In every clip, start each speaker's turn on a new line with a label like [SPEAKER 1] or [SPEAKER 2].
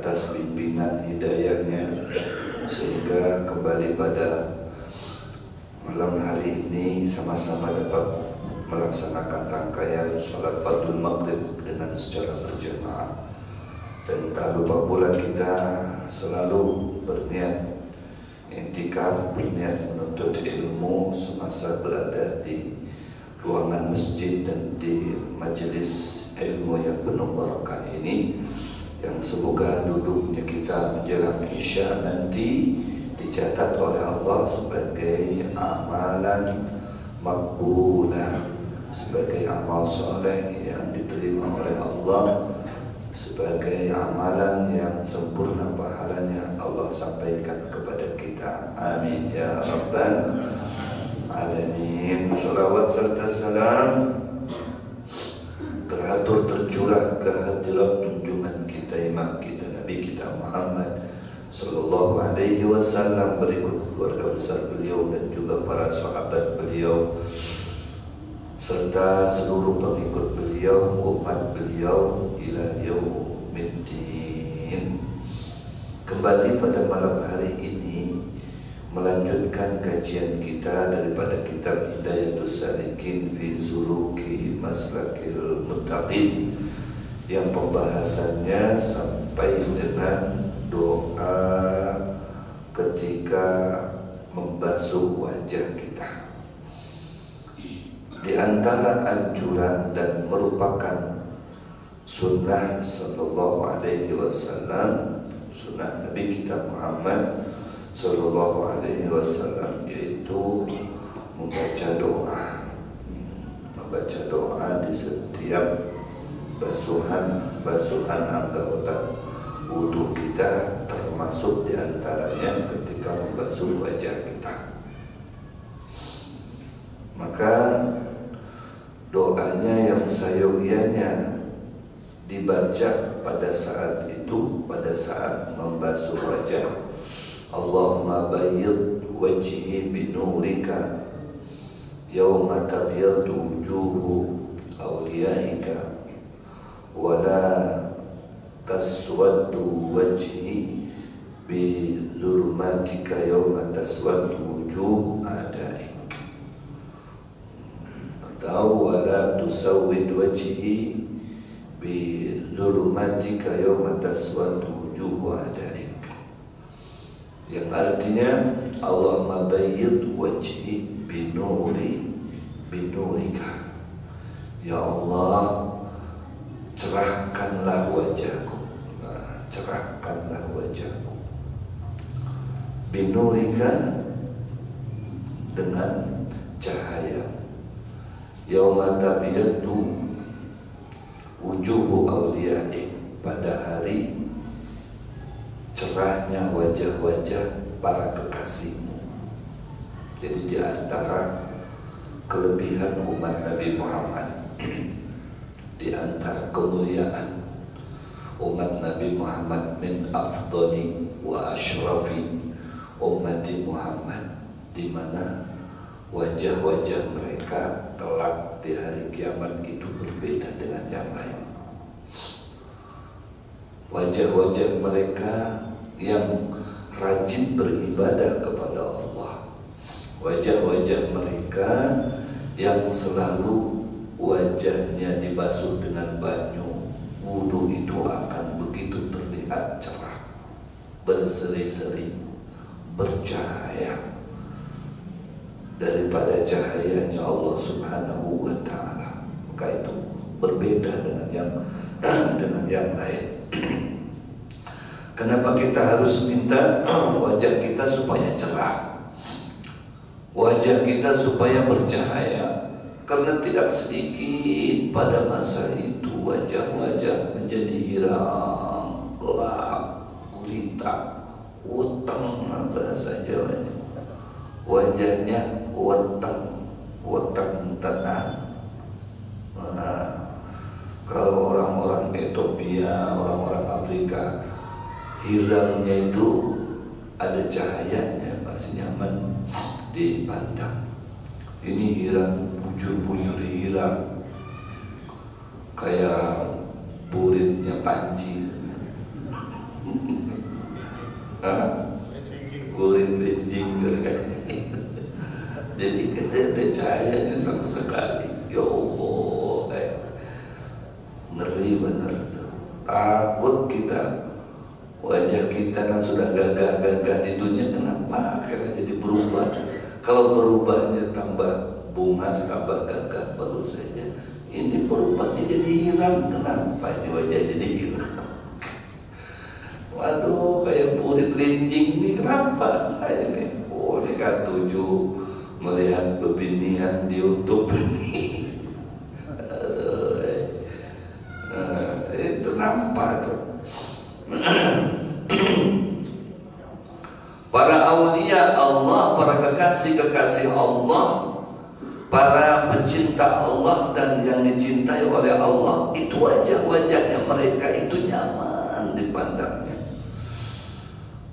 [SPEAKER 1] atas bimbingan hidayahnya, sehingga kembali pada malam hari ini sama-sama dapat melaksanakan rangkaian sholat fardhu maghrib dengan secara berjamaah. Dan tak lupa pula kita selalu berniat i'tikaf, berniat menuntut ilmu semasa berada di ruangan masjid dan di majelis ilmu yang penuh barakah ini, yang semoga duduknya kita menjelang Isya nanti dicatat oleh Allah sebagai amalan makbulah, sebagai amal soleh yang diterima oleh Allah, sebagai amalan yang sempurna pahalanya Allah sampaikan kepada kita. Amin ya rabbal alamin. Sholawat serta salam teratur tercurah ke hadirat junjungan kita, imam kita, Nabi kita Muhammad sallallahu alaihi wasallam, berikut keluarga besar beliau dan juga para sahabat beliau serta seluruh pengikut beliau, umat beliau ila yaumiddin. Kembali pada malam hari ini melanjutkan kajian kita daripada kitab Hidayatus Salikin fi Suluki Maslakil Muttaqin, yang pembahasannya sampai dengan doa ketika membasuh wajah kita. Di antara anjuran dan merupakan sunnah sallallahu alaihi wasallam, sunnah Nabi kita Muhammad sallallahu alaihi wasallam, yaitu membaca doa di setiap basuhan anggota wudu kita, termasuk diantaranya ketika membasuh wajah kita. Maka doanya yang sayogianya dibaca pada saat itu, pada saat membasuh wajah. Allahumma bayyid wajhi binurika yawma tabyaddu wujuhu awliyaika wa la taswaddu wajhi bi dhulumatika yawma taswaddu wujuh a'daik, atau wa la tusawwid wajhi bi dhulumatika yawma taswaddu wujuh a'daik, yang artinya Allahumma bayyid wajhi binurika, ya Allah cerahkanlah wajahku, cerahkanlah wajahku, binurika dengan cahaya, yauma tabyaddu wujuhu awliyaik, pada hari cerahnya wajah-wajah para kekasihmu. Jadi di antara kelebihan umat Nabi Muhammad, di antara kemuliaan umat Nabi Muhammad, min afdali wa ashrafi ummati Muhammad, di mana wajah-wajah mereka kelak di hari kiamat itu berbeda dengan yang lain. Wajah-wajah mereka yang rajin beribadah kepada Allah, wajah-wajah mereka yang selalu wajahnya dibasuh dengan banyu wudu itu akan begitu terlihat cerah, berseri-seri, bercahaya daripada cahayanya Allah Subhanahu wa ta'ala. Maka itu berbeda dengan yang lain. Kenapa kita harus minta wajah kita supaya cerah, wajah kita supaya bercahaya? Karena tidak sedikit pada masa itu wajah-wajah menjadi hiram, gelap, gulita, weteng, bahasa Jawanya. Wajahnya weteng tenang. Nah, kalau orang-orang Ethiopia, orang-orang Afrika, hiramnya itu ada cahayanya, masih nyaman dipandang. Ini hiram, bujur-bujur hiram, kayak buritnya panci. Kulit rinjing kan. Jadi kita ada cahayanya sama sekali. Ya Allah, ngeri bener tuh. Takut kita, wajah kita yang sudah gagah-gagah di dunia, kenapa karena jadi berubah? Kalau berubahnya tambah bungas, tambah gagah baru saja. Ini berubahnya jadi hilang, kenapa ini wajah jadi hilang? Waduh, kayak purit rinjing ini kenapa? Ini, oh ini kan 7 melihat bebinian di YouTube ini. Aduh, itu nampak tuh. Para aulia Allah, para kekasih-kekasih Allah, para pecinta Allah dan yang dicintai oleh Allah, itu wajah-wajahnya mereka itu nyaman dipandangnya.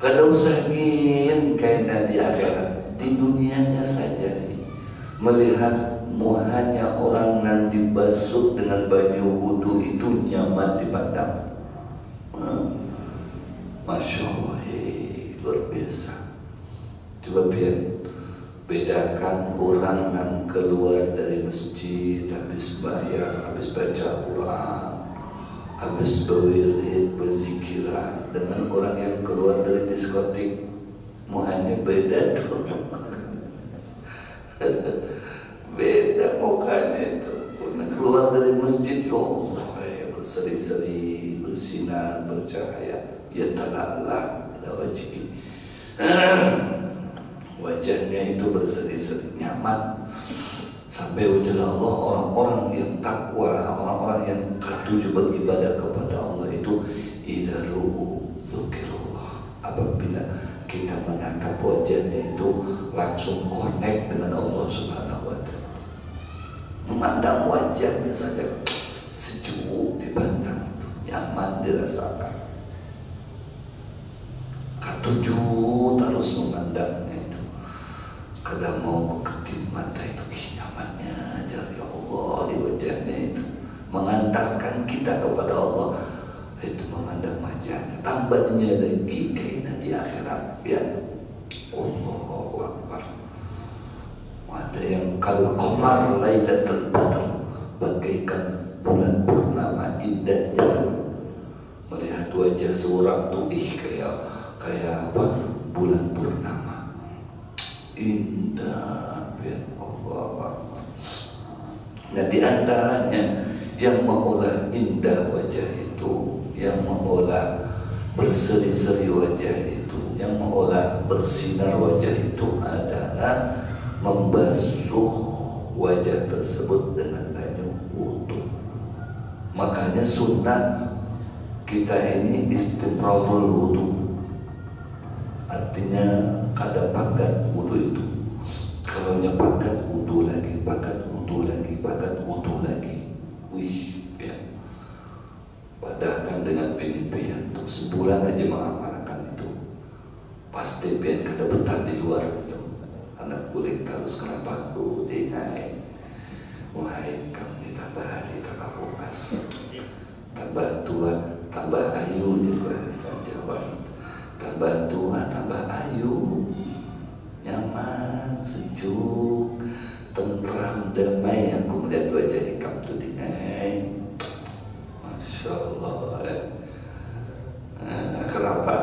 [SPEAKER 1] Kada usah ingin kayaknya di akhirat, di dunianya saja nih, melihat muhanya orang yang dibasuh dengan baju wudu itu nyaman dipandang. Masya Allah, luar biasa. Coba bedakan orang yang keluar dari masjid habis bayar, habis baca Quran, habis berwirid, berzikiran, dengan orang yang keluar dari diskotik. Muhanya beda tuh. Beda mukanya itu. Keluar dari masjid, oh kayak berseri-seri, bersinar, bercahaya. Ya tala'ala ila wajhi. Wajahnya itu berseri-seri, nyaman. Sampai wajah Allah, orang-orang yang takwa, orang-orang yang ketujuh beribadah kepada Allah itu idza ru'u dzukirullah. Apabila kita menatap wajahnya itu langsung connect dengan Allah Subhanahu wa taala. Memandang wajahnya saja sejuk dipandang, nyaman dirasakan. Ketujuh terus memandangnya itu. Kadang mau mengkedip mata itu, nyamannya aja ya Allah di wajahnya itu. Mengantarkan kita kepada Allah itu memandang wajahnya. Tambahnya lagi kayaknya di akhirat biar Allahu Akbar. Ada yang kal qamar lailatul badr, bagaikan bulan purnama indahnya. Melihat wajah seorang tuh kayak apa? Bulan purnama. Indah biar Allah. Nah, di antaranya yang mengolah indah wajah itu, yang mengolah berseri-seri wajah itu, yang mengolah bersinar wajah itu adalah membasuh wajah tersebut dengan baju wudu. Makanya sunnah kita ini istimrarul wudu, artinya kada pagat wudu itu. Kalau pagat wudu lagi, pagat wudu lagi, pagat wudu lagi. Wih, ya. Padahkan dengan bini pian tuh sebulan aja mengamalkan itu, pasti pian kada betah di luar itu. Anak kulit harus kenapa? Dengai. Wahai kamu tambah hari, tambah bungas, tambah tua, tambah ayu, jadi bahasa Jawa. Tambah tua, tambah ayu, nyaman, sejuk, tentram, damai. Aku melihat wajah kamu tuh dengai. Masya Allah. Kenapa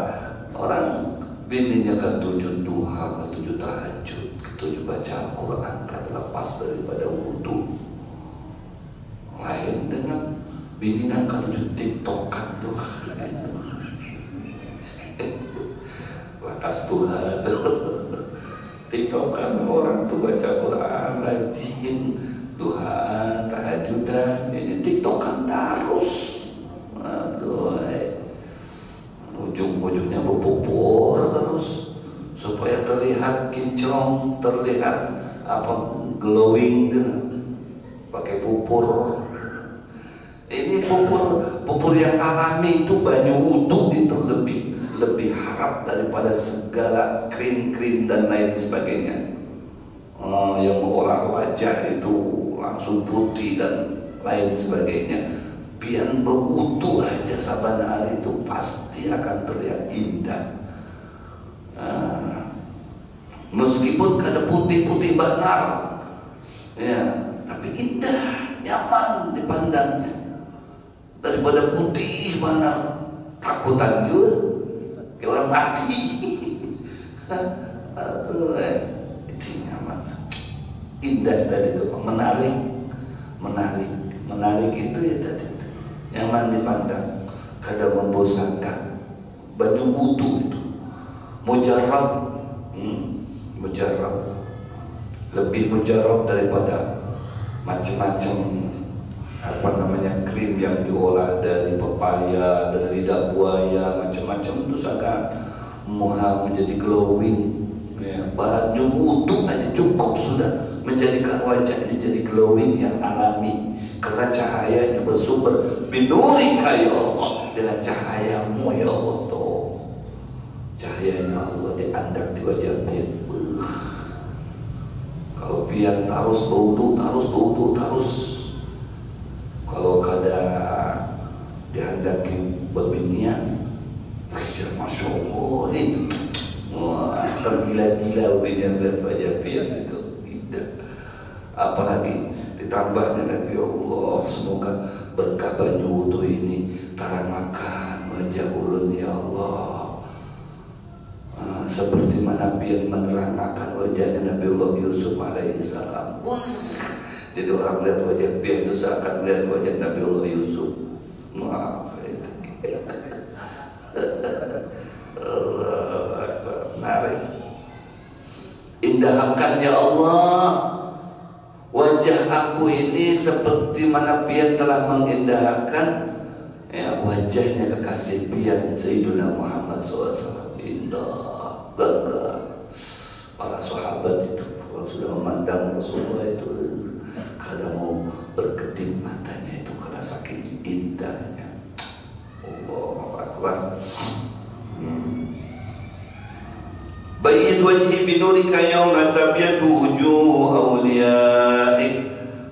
[SPEAKER 1] orang bininya ketujuh duha, ketujuh tahajud, ketujuh baca Al-Quran, kan lepas daripada wudhu. Lain dengan bini yang ketujuh tiktokan tuh, lakas Tuhan tuh. Tiktokan orang tuh baca Quran, rajin, duhaan, tahajudan, ini tiktokan terus. Aduh, ujung-ujungnya berpupur terus supaya terlihat kinclong, terlihat apa glowing tuh, pakai pupur. Ini pupur yang alami itu banyu wudu itu lebih harap daripada segala krim dan lain sebagainya. Yang mengolah wajah itu langsung putih dan lain sebagainya. Pian berwudu aja saban hari itu pasti pasti akan terlihat indah. Meskipun kada putih-putih benar, ya, tapi indah, nyaman dipandangnya. Daripada putih benar, takutan juga, kayak orang mati. Aduh, itu nyaman, indah tadi itu, menarik itu ya tadi itu, nyaman dipandang, kada membosankan, baju utuh itu, mujarab, lebih mujarab daripada macam-macam krim yang diolah dari pepaya, dari lidah buaya, macam-macam itu sangat muha menjadi glowing. Ya, baju utuh aja cukup sudah menjadikan wajah ini jadi glowing yang alami, karena cahayanya bersumber binurika ya Allah, dengan cahayamu ya Allah. Tuh cahayanya Allah diandak di wajah pian. Kalau pian terus terus, kalau kada dihandaki berbinian, masya Allah ini, wah, tergila-gila binian lihat wajah pian itu. Apalagi ditambahnya lagi, ya Allah, semoga berkah banyu wudu ini taramakan wajah ulun ya Allah, seperti mana pian menerangkan wajahnya Nabiullah Yusuf alaihissalam. Jadi orang melihat wajah pian itu seakan melihat wajah Nabiullah Yusuf. Maaf, menarik. Indahkan ya Allah wajah aku ini seperti mana pian telah mengindahkan, ya, wajahnya kekasih pian Sayyidina Muhammad SAW. Indah, gagah. Para sahabat itu kalau sudah memandang Rasulullah itu kada mau berkedip matanya itu karena saking indahnya. Allahu Akbar. Bayyin wajhi binurika yawma tabyadu wujuh awliyaik.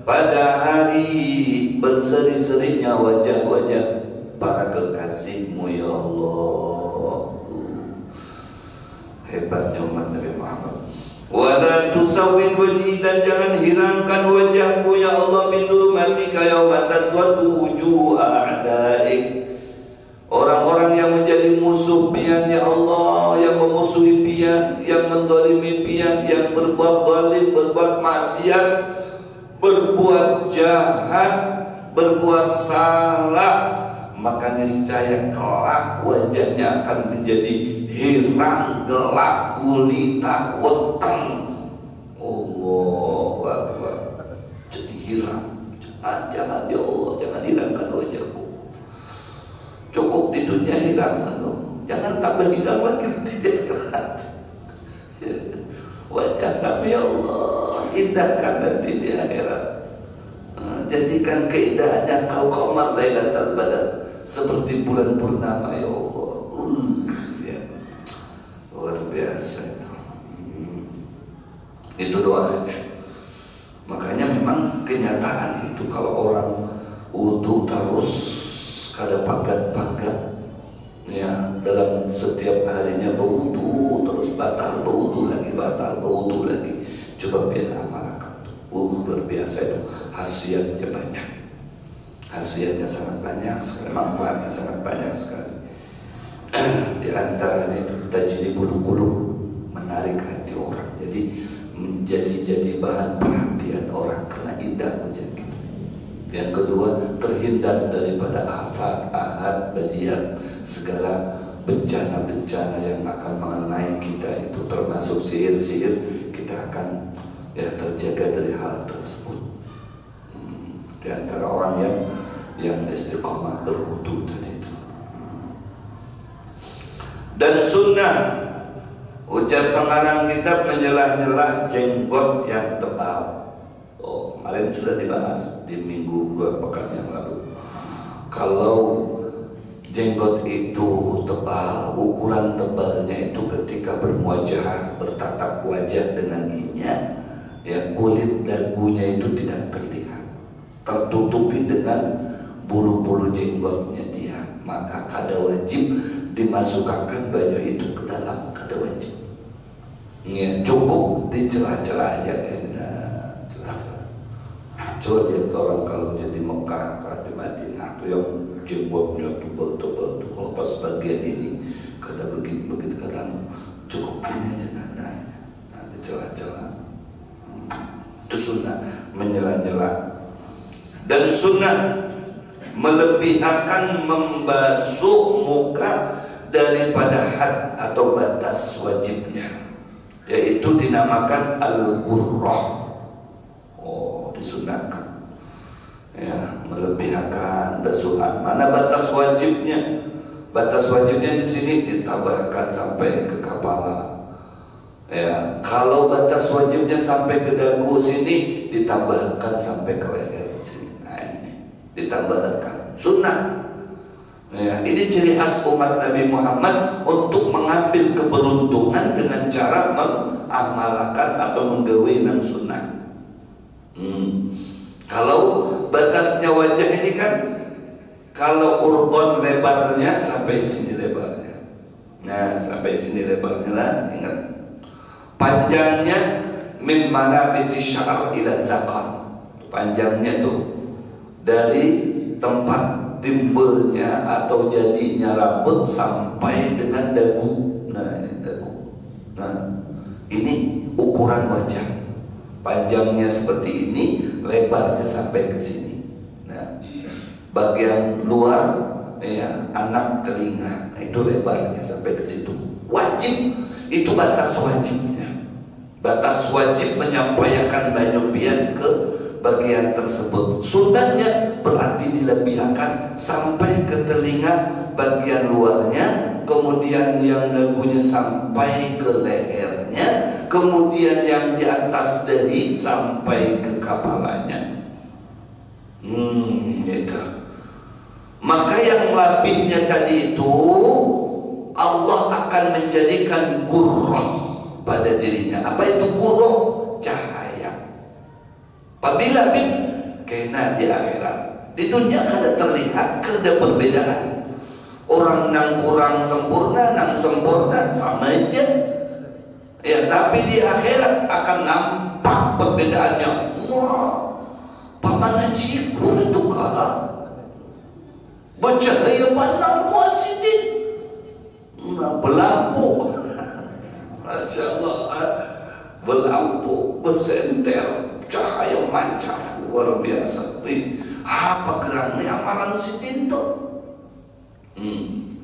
[SPEAKER 1] Pada hari berseri-serinya wajah-wajah para kekasihmu ya Allah. Hebatnya umat Nabi Muhammad. Wala tusawwid wajhi, dan jangan hilangkan wajahku ya Allah min nurmatika yawma taswadu wujuh a'daik. Orang-orang yang menjadi musuh pian ya Allah, yang memusuhi pian, yang mendolimi pian, yang berbuat zalim, berbuat maksiat, berbuat jahat, berbuat salah, maka niscaya kelak wajahnya akan menjadi hilang, gelap, gulita, weteng. Allahu Akbar. Jadi hilang. Jangan ya Allah, jangan hilangkan wajahku. Cukup di dunia hilang, jangan tambah hilang lagi di akhirat. Wajah kami ya Allah, indahkan nanti di akhirat. Jadikan keindahannya kau qamar lailatul badar, seperti bulan purnama ya Allah. Ya. Luar biasa itu. Itu doanya. Makanya memang kenyataan itu kalau orang wudu terus kada pagat-pagat, ya, dalam setiap harinya berwudu terus batal, berwudu lagi batal, berwudu lagi. Coba biar amalkan tuh. Luar biasa itu, khasiatnya banyak. Khasiatnya sangat banyak sekali, manfaatnya sangat banyak sekali. Di antaranya itu tajdi bulu-bulu, menarik hati orang. Jadi bahan perhatian orang karena indah wajah kita. Yang kedua, terhindar daripada afat, ahad, badiat, segala bencana-bencana yang akan mengenai kita itu, termasuk sihir-sihir, kita akan terjaga dari hal tersebut. Di antara orang yang istiqomah berwudu tadi itu. Dan sunnah, ucap pengarang kitab, menjelah-jelah jenggot yang tebal. Kemarin sudah dibahas di minggu 2 pekan yang lalu. Kalau jenggot itu tebal, ukuran tebalnya itu ketika bermuajah, bertatap wajah dengan inya, ya, kulit dagunya itu tidak terlihat, tertutupi dengan bulu-bulu jenggotnya dia, maka kada wajib dimasukkan banyu itu ke dalam kada wajib. Ya, cukup di celah-celah aja kan. Nah, celah-celah. Coba lihat orang kalau di Mekah, di Madinah tuh yang jenggotnya tebal-tebal tuh, kalau pas bagian ini kada begitu kadang cukup gini aja nah, di celah-celah. Itu sunnah menyela-nyela. Dan sunnah melebihkan membasuh muka daripada had atau batas wajibnya, yaitu dinamakan al-ghurrah. Oh, disunahkan ya, melebihkan basuhan. Mana batas wajibnya? Batas wajibnya di sini ditambahkan sampai ke kepala. Ya, kalau batas wajibnya sampai ke dagu sini ditambahkan sampai ke leher sini. Nah, ini ditambahkan sunnah. Ya, ini ciri khas umat Nabi Muhammad untuk mengambil keberuntungan dengan cara mengamalkan atau menggawe nang sunnah. Kalau batasnya wajah ini kan, kalau urdon lebarnya sampai sini lebarnya. Nah, sampai sini lebarnya lah, ingat. Panjangnya min manabiti sya'r ila dzaqan. Panjangnya tuh dari tempat timbulnya atau jadinya rambut sampai dengan dagu. Nah, ini dagu. Nah, ini ukuran wajah. Panjangnya seperti ini, lebarnya sampai ke sini. Nah, bagian luar ya, anak telinga, nah, itu lebarnya sampai ke situ. Wajib, itu batas wajibnya. Batas wajib menyampaikan banyu pian ke bagian tersebut. Sunnahnya berarti dilebihkan sampai ke telinga bagian luarnya, kemudian yang dagunya sampai ke lehernya, kemudian yang di atas dahi sampai ke kepalanya. Itu. Maka yang lebihnya tadi itu Allah akan menjadikan ghurrah pada dirinya. Apa itu ghurrah? Cahaya. Apabila kena di akhirat, di dunia kada terlihat, kada perbedaan. Orang nang kurang sempurna, nang sempurna sama aja. Ya, tapi di akhirat akan nampak perbedaannya. Wah, paman jikur itu kalah. Bercahaya benar muasidin. Nah, berlampu. Masya Allah, berlampu, bersenter, cahaya mancar luar biasa. Apa geraknya amalan sidin itu?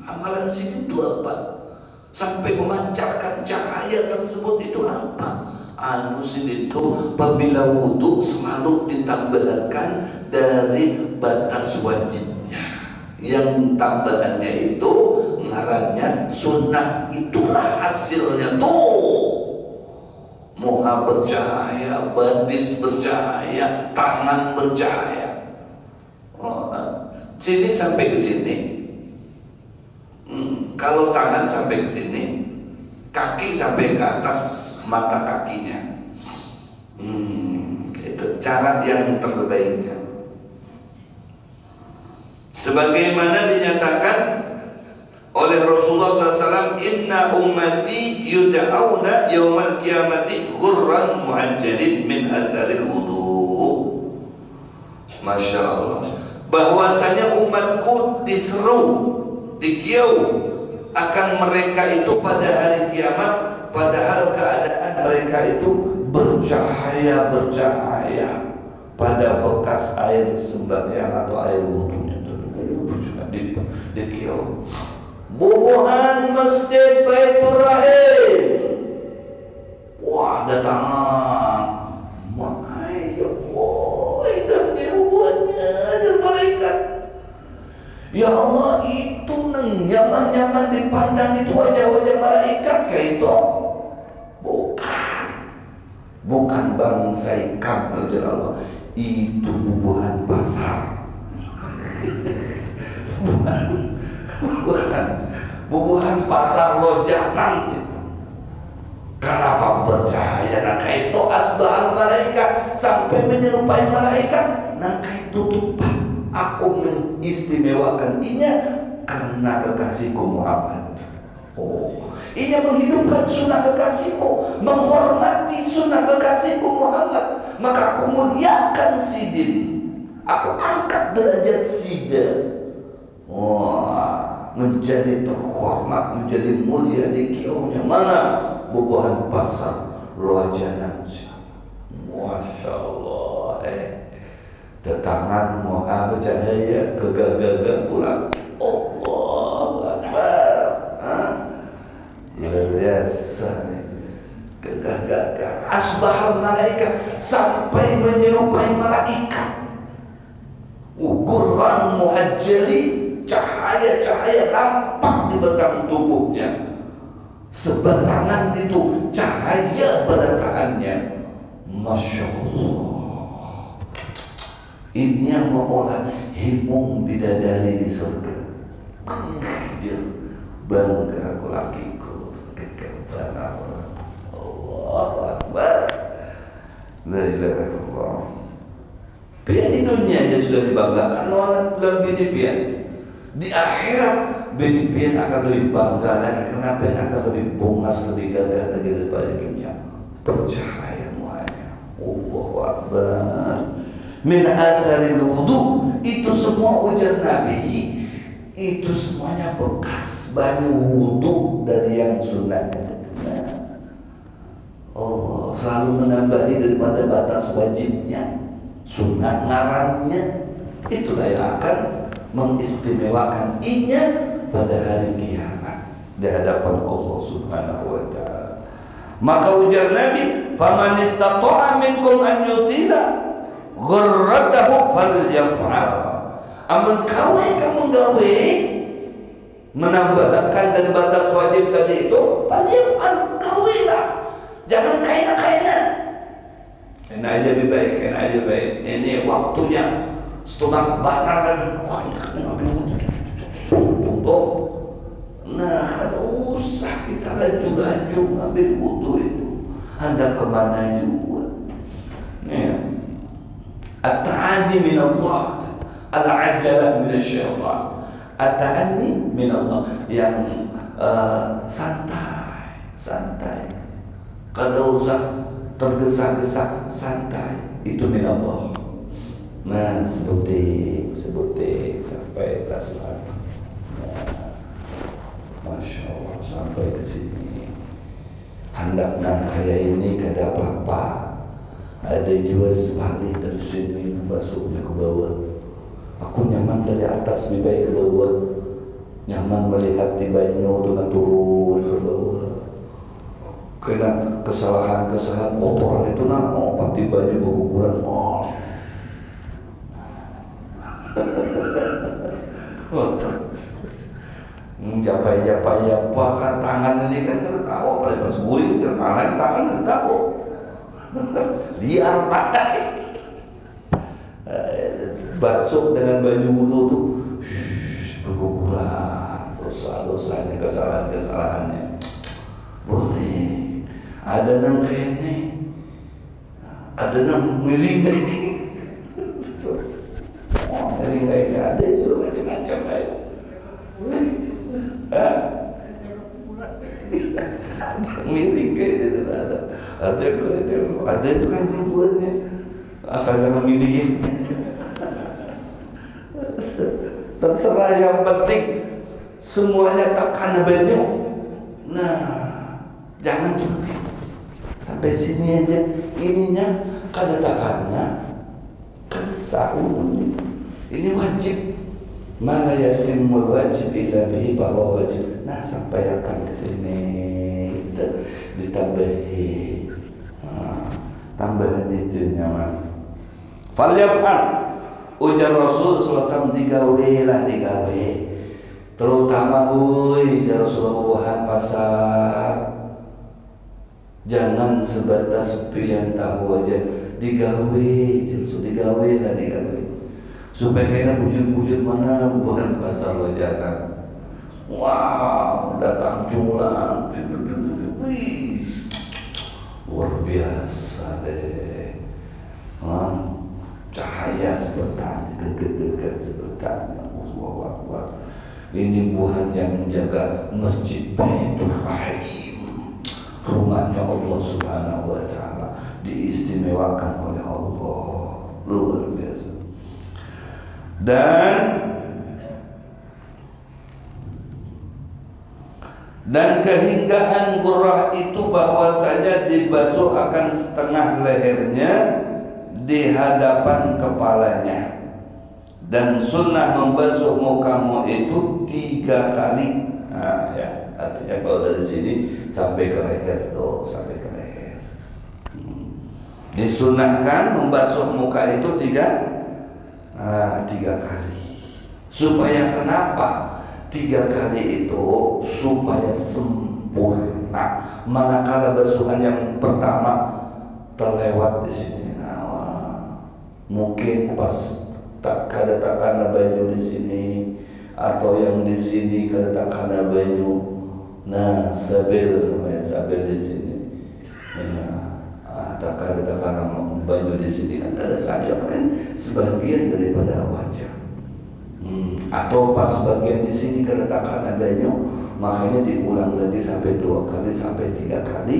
[SPEAKER 1] Amalan sidin itu apa? Sampai memancarkan cahaya tersebut itu apa? Anu sidin itu apabila wudhu selalu ditambahkan dari batas wajibnya. Yang tambahannya itu ngarannya sunnah. Itulah hasilnya tuh. Muka bercahaya, batis bercahaya, tangan bercahaya. Sini sampai ke sini. Kalau tangan sampai ke sini, kaki sampai ke atas mata kakinya. Itu cara yang terbaiknya. Sebagaimana dinyatakan oleh Rasulullah SAW, inna ummati yud'auna yaumal qiyamati ghurran mu'ajjalin min atharil wudu. Masya Allah, bahwasanya umatku diseru, dikiau akan mereka itu pada hari kiamat, padahal keadaan mereka itu bercahaya pada bekas air sembahyang atau air wudunya. Dikiau. Bubuhan Masjid Baitur Rahim. Wah, datang. Ya Allah, indahnya bubuhannya ajar malaikat. Ya Allah, itu neng nyaman-nyaman dipandang itu wajah-wajah malaikat kayak itu. Bukan bangsa ikan, ya Allah. Itu bubuhan pasar. Bubuhan pasar lojanan gitu. Kenapa bercahaya? Nangka itu asbahan malaikat sampai menyerupai malaikat. Nangka itu tuh Pak, aku mengistimewakan inya karena kekasihku Muhammad. Oh, ini menghidupkan sunnah kekasihku, menghormati sunnah kekasihku Muhammad, maka aku muliakan si diri, aku angkat derajat si dia. Wah, menjadi terhormat, menjadi mulia di kiaunya mana? Bubuhan pasar Loajanan. Masya Allah. Tetangan moha bercahaya kegagalan pulang. Allah Akbar. Luar biasa nih. Kegagalan. Asbahal malaikat, sampai menyerupai malaikat. Ukuran muhajjali, cahaya-cahaya nampak di belakang tubuhnya. Sebatangan itu cahaya berataannya. Masya Allah. Ini yang mengolah himung bidadari di surga. Bangga aku lakiku, kegagalan Allah. Allahu Akbar. La ilaha illallah. Pian di dunia dia sudah dibanggakan orang dalam bini pian. Di akhirat bini pian akan lebih bangga lagi, karena pian akan lebih bongas, lebih gagah lagi daripada dunia. Percaya muanya. Allahu Akbar. Min atharil wudu, itu semua ujar Nabi, itu semuanya bekas banyu wudu dari yang sunnah. Oh, selalu menambahi daripada batas wajibnya. Sunnah ngarannya, itulah yang akan mengistimewakan inya pada hari kiamat di hadapan Allah Subhanahu wa ta'ala. Maka ujar Nabi, faman istata'a minkum an yutila gharradahu falyaf'al. Amun kamu gawe menambahkan dan batas wajib tadi itu, falyaf'al, gawelah. Jangan kaina-kaina. Kaina aja lebih baik, kaina aja baik. Ini waktunya setelah banar dan untuk. Nah, kada usah kita laju-laju ambil wudu itu. Anda kemana juga? Ya. At-ta'anni min Allah, al-ajalah min syaitan. At-ta'anni min Allah, yang santai, santai. Kada usah tergesa-gesa, santai. Itu min Allah. Nah, seperti sampai kasuhan. Masya Allah, sampai ke sini. Hendaknya kayak ini kada apa-apa. Ada jiwa sebalik dari sini masuknya ke bawah. Aku nyaman dari atas lebih baik ke bawah. Nyaman melihat tibanya dengan turun ke bawah. Karena kesalahan-kesalahan kotoran itu mau pasti baju berguguran. Oh. Japai-japai apa kan tangan ini kan kita tahu, apalagi pas guling kan tangan kita tahu. Liar pakai basuh dengan baju wudu tuh berguguran dosa-dosanya, kesalahan-kesalahannya. Boleh ada nang kene, ada nang miring ini. Miring ini ada juga macam-macam kayak. Miring kayak itu ada kan buatnya asal jangan miring. Terserah, yang penting semuanya takkan banyak. Nah, jangan cuma sampai sini aja, ininya kada takannya, kada sahur. Ini wajib. Mana yatimul wajib illa bihi, bahwa wajib. Nah, sampai akan ke sini ditambahi. Tambahan itu nyaman. Falyaf'al. Ujar Rasul selesai digawe lah, digawe. Terutama ya Rasulullah buahan pasar. Jangan sebatas pian tahu aja, digawe, justru digawe lah, digawe. Supaya kena bujur-bujur mana buahan pasar wajaran. Wow, datang jumlah. Wih, luar biasa deh. Cahaya seperti dekat-dekat seperti Allahu Akbar. Ini orang yang menjaga masjid Baitur Rahim, rumahnya Allah Subhanahu wa Ta'ala, diistimewakan oleh Allah, luar biasa. Dan kehinggaan Qurrah itu bahwasanya dibasuh akan setengah lehernya di hadapan kepalanya, dan sunnah membasuh mukamu itu 3 kali. Nah, ya, artinya kalau dari sini sampai ke leher tuh, sampai ke leher. Disunnahkan membasuh muka itu 3 kali. Supaya kenapa? 3 kali itu supaya sempurna. Manakala basuhan yang pertama terlewat di sini, mungkin pas tak karena baju di sini, atau yang di sini karena baju, nah sabil di sini, tak karena baju di sini kan ada saja kan sebagian daripada wajah. Atau pas bagian di sini keretakan adanya, makanya diulang lagi sampai 2 kali sampai 3 kali,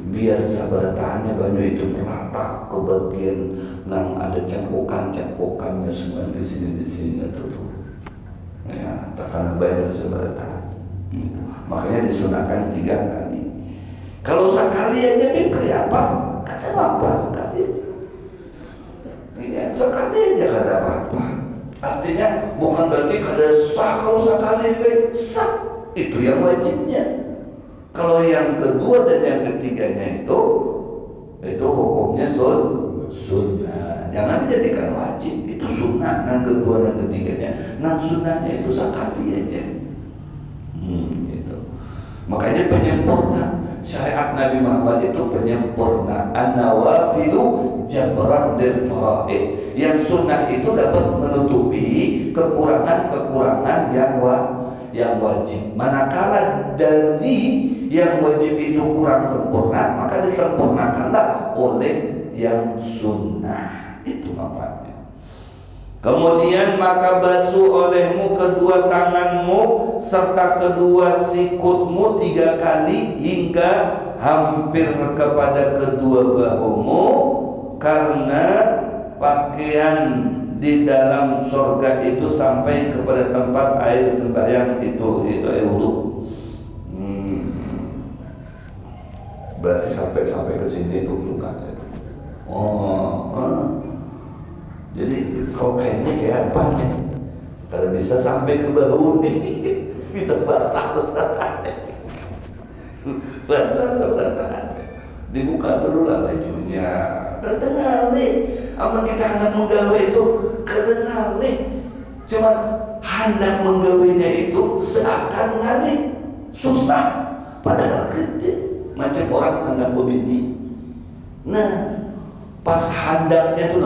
[SPEAKER 1] biar sabar tahannya banyak itu merata ke bagian yang ada cangkukannya semua di sini tuh. Ya, takkan banyak sabar tahan. Makanya disunahkan 3 kali. Kalau sekali aja kayak apa? Kata apa sekali aja? Ya, sekali aja kata apa? Artinya bukan berarti kada sah kalau sekali sah, itu yang wajibnya. Kalau yang kedua dan yang ketiganya itu hukumnya sunnah. Jangan dijadikan wajib, itu sunnah. Yang kedua dan ketiganya, sunnahnya itu sekali aja. Gitu. Makanya penyempurna syariat Nabi Muhammad itu penyempurna. An-nawafilu jabran lil faraid. Yang sunnah itu dapat menutupi kekurangan-kekurangan yang wajib. Manakala dari yang wajib itu kurang sempurna, maka disempurnakanlah oleh yang sunnah. Itu manfaatnya. Kemudian maka basuh olehmu kedua tanganmu serta kedua sikutmu 3 kali hingga hampir kepada kedua bahumu, karena pakaian di dalam surga itu sampai kepada tempat air sembahyang itu air wudhu. Berarti sampai ke sini itu sunnah. Jadi kalau kayaknya kayak apa nih? Kalau bisa sampai ke bahu nih, bisa basah dibuka dulu lah bajunya. Kedengar nih, aman kita hendak menggawe itu kedengar nih. Cuma hendak menggawainya itu seakan ngalih susah, padahal gede. Macam orang hendak begini. Nah, pas handaknya tuh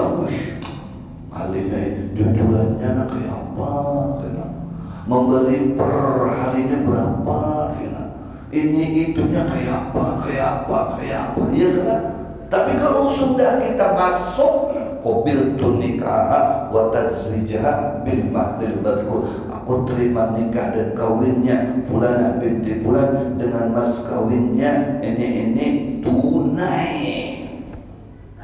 [SPEAKER 1] alihnya jujurannya kayak apa, memberi per harinya berapa, ini itunya kayak apa, ya kan? Tapi kalau sudah kita masuk qabiltu nikah wa tazwijah bil mahril madhkur, aku terima nikah dan kawinnya fulanah binti fulan dengan mas kawinnya ini tunai.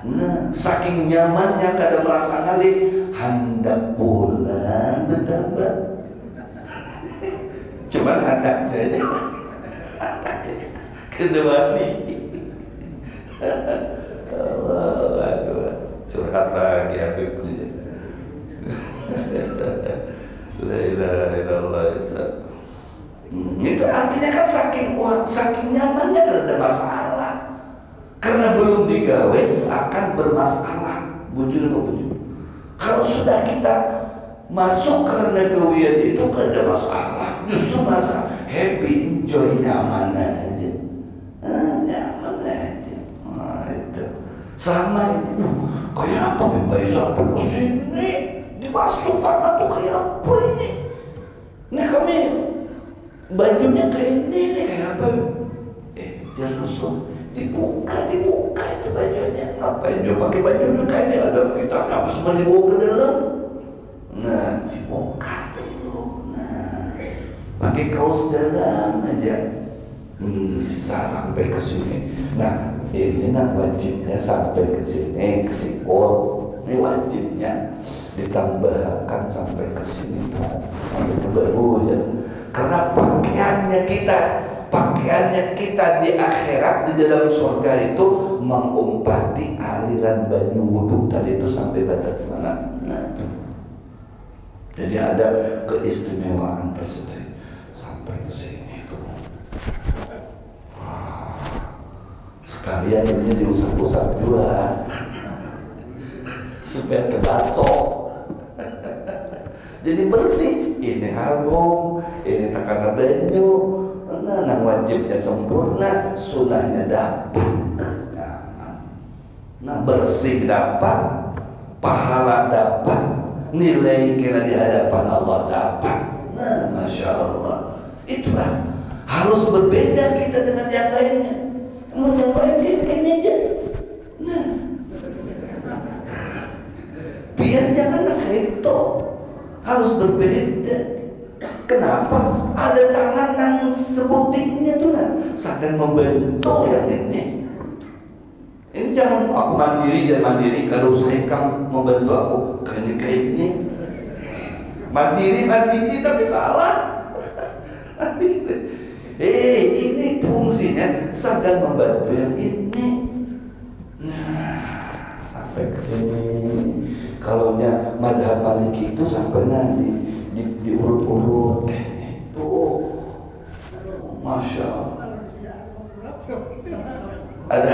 [SPEAKER 1] Nah, saking nyamannya kada merasa ngalih, hendak pulang betambah. Cuman anaknya aja kedua nih. Allah Akbar. Curhat lagi Habib ini. La ilaha illallah itu. Itu artinya kan saking nyamannya kada ada masalah. Karena belum digawe seakan bermasalah. Bujur apa bujur? Kalau sudah kita masuk karena gawian itu kan ada masalah. Justru masa happy, enjoy, nyaman aja. Nyaman aja. Nah, itu sama ini. Kayak apa bayi sampai ke sini dimasuk tangan tuh kayak apa ini? Ini kami bajunya kayak ini nih, kayak apa? Dia Rasul dibuka itu bajunya. Ngapain dia pakai bajunya kayak ini? Ada kita apa semua dibawa ke dalam? Nah, dibuka dulu. Nah, pakai kaos dalam aja bisa sampai ke sini. Nah, ini wajibnya sampai ke sini, ke sikut. Ini wajibnya ditambahkan sampai ke sini tuh. Itu baru ya. Karena pakaiannya kita di akhirat di dalam surga itu mengumpati aliran banyu wudhu tadi itu sampai batas mana. Nah, jadi ada keistimewaan tersendiri sampai ke sini tuh. Sekalian ini diusap-usap juga supaya kebasok. Jadi bersih. Ini harum, ini takana banyu. Nah, wajibnya sempurna, sunahnya dapat. Nah, bersih dapat, pahala dapat, nilai kira di hadapan Allah dapat. Nah, Masya Allah. Itulah harus berbeda kita dengan yang lainnya. Yang lain ini aja. Nah, biar jangan kayak itu. Harus berbeda. Kenapa? Ada tangan yang sebutinya tuh sedang membantu yang ini. Ini jangan aku mandiri kalau saya kamu membantu aku kayak ini. Mandiri tapi salah. Ini fungsinya sedang membantu yang ini. Nah, sampai ke sini. Kalau madhab Maliki itu sampainya diurut-urut itu, Masya Allah. Ada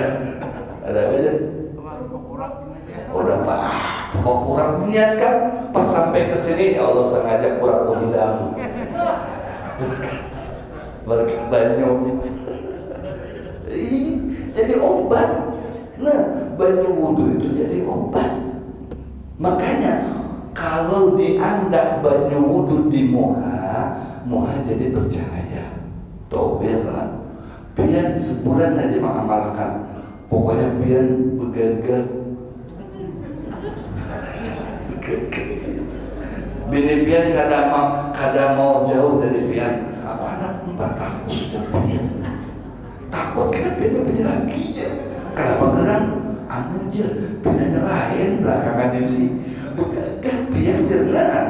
[SPEAKER 1] apa aja? Udah Pak, mau kurang niat kan? Pas sampai ke sini ya Allah sengaja kurang hilang. Berkat banyu. Jadi obat. Nah, banyu wudhu itu jadi obat. Makanya kalau diandak banyu wudhu di moha jadi bercahaya. Tuh biar sebulan aja mengamalkan. Pokoknya biar begagal. Bini pian kada mau jauh dari pian. Aku anak 4 tahun sudah pian. Takut kita pian lagi ya. Kenapa gerang? Anu aja, pinanya lain belakangan ini. Bukan pian gerang.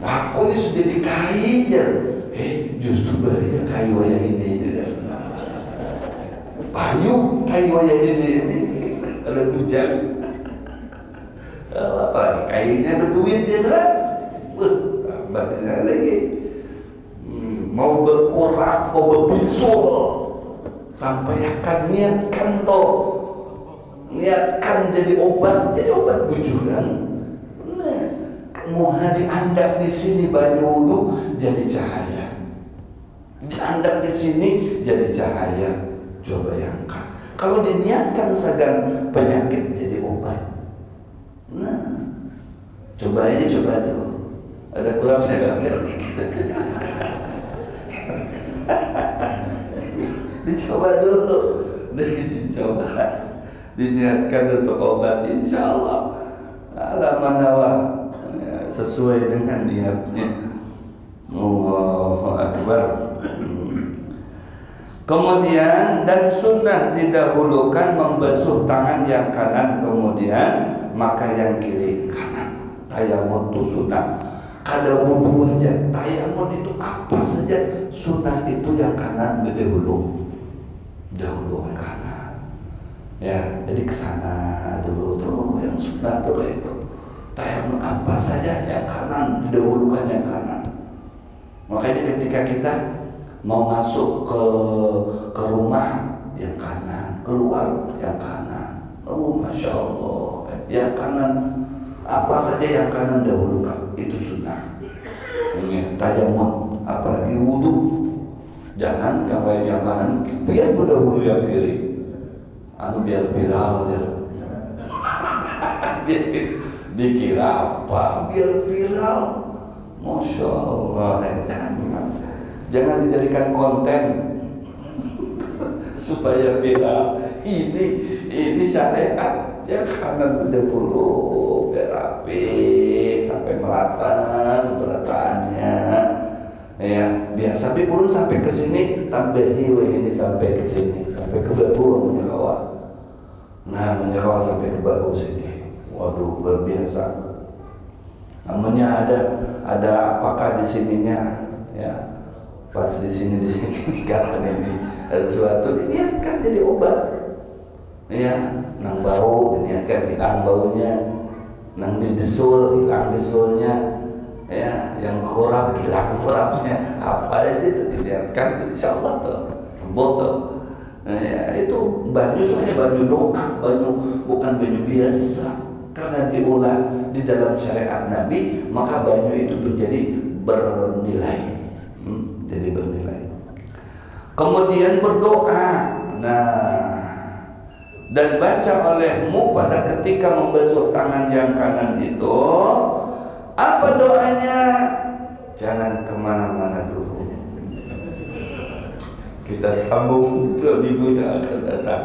[SPEAKER 1] Aku ini sudah dikain ya. Justru bahaya kayu wayah ini ya. Payu kayu wayah ini ada hujan. Apalagi kayunya ada duit ya kan? Banyak lagi. Mau berkorak, mau berbisul, sampai akan niatkan niatkan jadi obat bujuran. Nah, mau diandak di sini banyu wudhu jadi cahaya, diandak di sini jadi cahaya. Coba bayangkan, kalau diniatkan sagan penyakit jadi obat. Nah, coba tuh. Ada kurangnya gak dicoba dulu, dicoba, diniatkan untuk obat, insya Allah ala sesuai dengan niatnya. Allahu Akbar. Kemudian dan sunnah didahulukan membasuh tangan yang kanan, kemudian maka yang kiri kanan. Tayamum itu sunnah. Kada wudhu aja, tayamum itu apa saja sunnah itu yang kanan dahulu kanan. Ya, jadi kesana dulu tuh yang sunnah tuh itu. Tayamum apa saja yang kanan didahulukan yang kanan. Makanya ketika kita mau masuk ke rumah yang kanan, keluar yang kanan. Oh, Masya Allah, yang kanan apa saja yang kanan dahulukan itu sunnah. Tayamum, apalagi wudhu, jangan yang lain yang kanan, biar dahulu yang kiri. Biar viral ya. Dikira apa? Biar viral. Masya Allah, jangan dijadikan konten supaya viral. Ini syariat yang kanan dahulu biar rapi sampai sampai melata seberataannya. Ya, biasa tapi purun sampai ke sini, sampai hiwe ini sampai ke sini, sampai ke bahu menyerawa. Nah, menyerawa sampai ke bahu sini. Waduh, luar biasa. Namanya ada apakah di sininya? Ya, pas di sini karena ini ada sesuatu diniatkan jadi obat. Ya, nang bau diniatkan hilang baunya, nang didesul hilang desulnya. Ya, yang kurang hilang kurangnya, apa itu dilihatkan, insyaallah tuh sembuh tuh. Nah, ya, itu banyu sebenarnya banyu doa, banyu bukan banyu biasa, karena diolah di dalam syariat Nabi, maka banyu itu menjadi bernilai, jadi bernilai. Kemudian berdoa, nah, dan baca olehmu pada ketika membasuh tangan yang kanan itu. Apa doanya? Jangan kemana-mana dulu. Kita sambung 2 minggu yang akan datang.